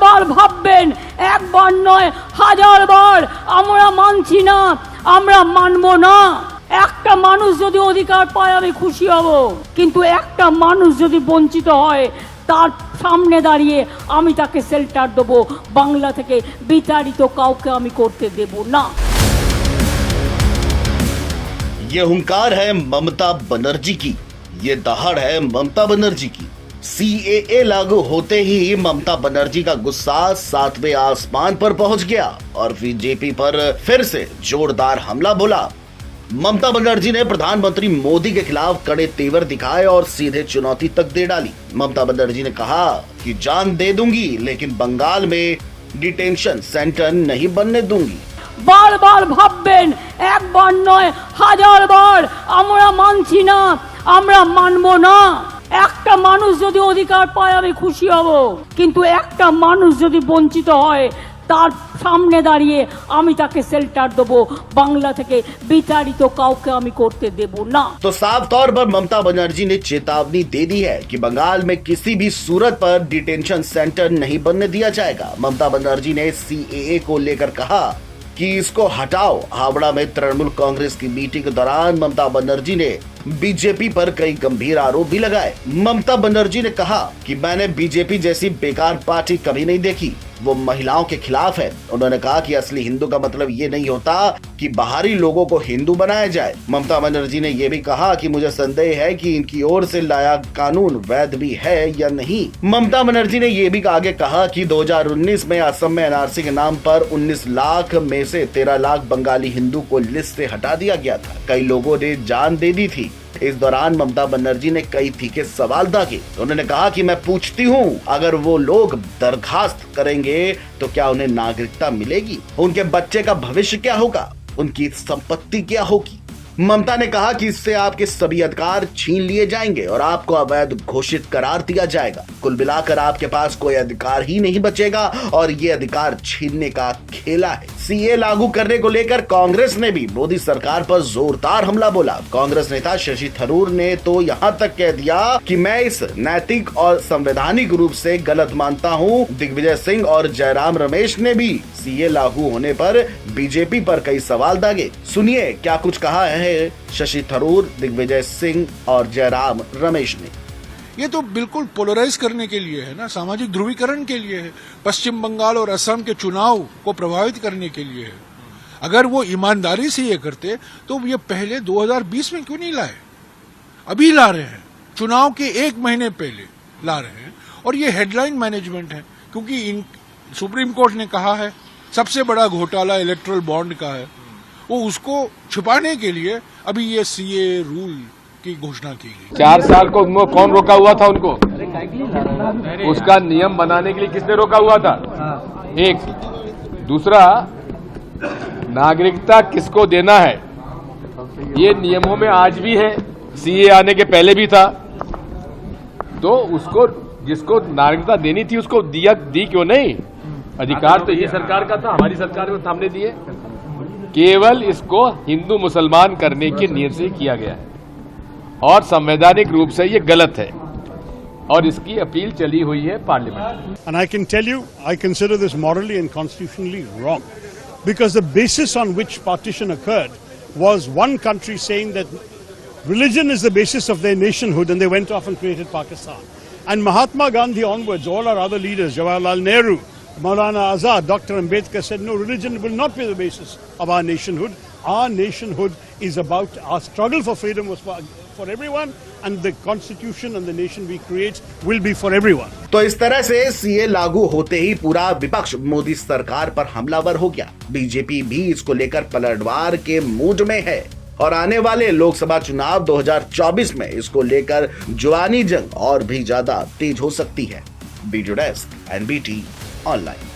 বারবার ভাববেন, একবার নয় হাজার বার। আমরা মানছি না, আমরা মানব না। একটা মানুষ যদি অধিকার পায় আমি খুশি হব, কিন্তু একটা মানুষ যদি বঞ্চিত হয় তার সামনে দাঁড়িয়ে আমি তাকে শেল্টার দেবো। বাংলা থেকে বিতাড়িত কাউকে আমি করতে দেব না। ये हुंकार है ममता बनर्जी की, ये दहाड़ है ममता बनर्जी की। सीएए लागू होते ही ममता बनर्जी का गुस्सा 7वें आसमान पर पहुंच गया और बीजेपी पर फिर से जोरदार हमला बोला। ममता बनर्जी ने प्रधानमंत्री मोदी के खिलाफ कड़े तेवर दिखाए और सीधे चुनौती तक दे डाली। ममता बनर्जी ने कहा कि जान दे दूंगी, लेकिन बंगाल में डिटेंशन सेंटर नहीं बनने दूंगी। বারবার ভাববেন, একবার নয় হাজার বার। আমরা মানছি না, আমরা মানব না। একটা মানুষ যদি অধিকার পায় আমি খুশি হব, কিন্তু একটা মানুষ যদি বঞ্চিত হয় তার সামনে দাঁড়িয়ে আমি তাকে শেল্টার দেবো। বাংলা থেকে বিতাড়িত কাউকে আমি করতে দেব না। तो साफ तौर पर ममता बनर्जी ने चेतावनी दे दी है कि बंगाल में किसी भी सूरत पर डिटेंशन सेंटर नहीं बनने दिया जाएगा। ममता बनर्जी ने सीएए को लेकर कहा कि इसको हटाओ। हावड़ा में तृणमूल कांग्रेस की मीटिंग के दौरान ममता बनर्जी ने बीजेपी पर कई गंभीर आरोप भी लगाए। ममता बनर्जी ने कहा कि मैंने बीजेपी जैसी बेकार पार्टी कभी नहीं देखी, वो महिलाओं के खिलाफ है। उन्होंने कहा कि असली हिंदू का मतलब ये नहीं होता कि बाहरी लोगों को हिंदू बनाया जाए। ममता बनर्जी ने यह भी कहा कि मुझे संदेह है कि इनकी ओर से लाया कानून वैध भी है या नहीं। ममता बनर्जी ने यह भी आगे कहा कि 2019 में असम में एनआरसी के नाम पर 19 लाख में से 13 लाख बंगाली हिंदू को लिस्ट से हटा दिया गया था। कई लोगों ने जान दे दी थी। इस दौरान ममता बनर्जी ने कई तीखे सवाल दागे। उन्होंने कहा कि मैं पूछती हूँ, अगर वो लोग दरखास्त करेंगे तो क्या उन्हें नागरिकता मिलेगी? उनके बच्चे का भविष्य क्या होगा? उनकी संपत्ति क्या होगी? ममता ने कहा कि इससे आपके सभी अधिकार छीन लिए जाएंगे और आपको अवैध घोषित करार दिया जाएगा। कुल मिलाकर आपके पास कोई अधिकार ही नहीं बचेगा और ये अधिकार छीनने का खेला है। सीए लागू करने को लेकर कांग्रेस ने भी मोदी सरकार पर जोरदार हमला बोला। कांग्रेस नेता शशि थरूर ने तो यहाँ तक कह दिया कि मैं इस नैतिक और संवैधानिक रूप से गलत मानता हूँ। दिग्विजय सिंह और जयराम रमेश ने भी सीए लागू होने पर बीजेपी पर कई सवाल दागे। सुनिए क्या कुछ कहा है शशि थरूर, दिग्विजय सिंह और जयराम रमेश ने। ये तो बिल्कुल पोलराइज करने के लिए है ना, सामाजिक ध्रुवीकरण के लिए है, पश्चिम बंगाल और असम के चुनाव को प्रभावित करने के लिए है। अगर वो ईमानदारी से ये करते तो ये पहले 2020 में क्यों नहीं लाए? अभी ला रहे हैं, चुनाव के 1 महीने पहले ला रहे हैं। और ये हेडलाइन मैनेजमेंट है, क्योंकि सुप्रीम कोर्ट ने कहा है सबसे बड़ा घोटाला इलेक्टोरल बॉन्ड का है, वो उसको छुपाने के लिए अभी ये सीए रूल की घोषणा की गई। 4 साल को कौन रोका हुआ था उनको? उसका नियम बनाने के लिए किसने रोका हुआ था? एक। दूसरा, नागरिकता किसको देना है ये नियमों में आज भी है, सीए आने के पहले भी था। तो उसको जिसको नागरिकता देनी थी उसको दी क्यों नहीं? अधिकार तो ये सरकार का था, हमारी सरकार में हमने दिए। केवल इसको हिंदू मुसलमान करने की नीयत से किया गया है और संवैधानिक रूप से ये गलत है और इसकी अपील चली हुई है parliament. And I can tell you, I consider this morally and constitutionally wrong, because the basis on which partition occurred was one country saying that religion is the basis of their nationhood, and they went off and created Pakistan. And Mahatma Gandhi onwards, all our other leaders, Jawaharlal Nehru, Maulana Azad, Dr. Ambedkar said, no, religion will not be the basis of our nationhood. Our nationhood is about, our struggle for freedom was for everyone, and the constitution and the nation we create will be for everyone. तो इस तरह से CA लागू होते ही पूरा विपक्ष मोदी सरकार पर हमलावर हो गया। बीजेपी भी इसको लेकर पलटवार के मूड में है और आने वाले लोकसभा चुनाव 2024 में इसको लेकर जुबानी जंग और भी ज्यादा तेज हो सकती है। Video desk, NBT online.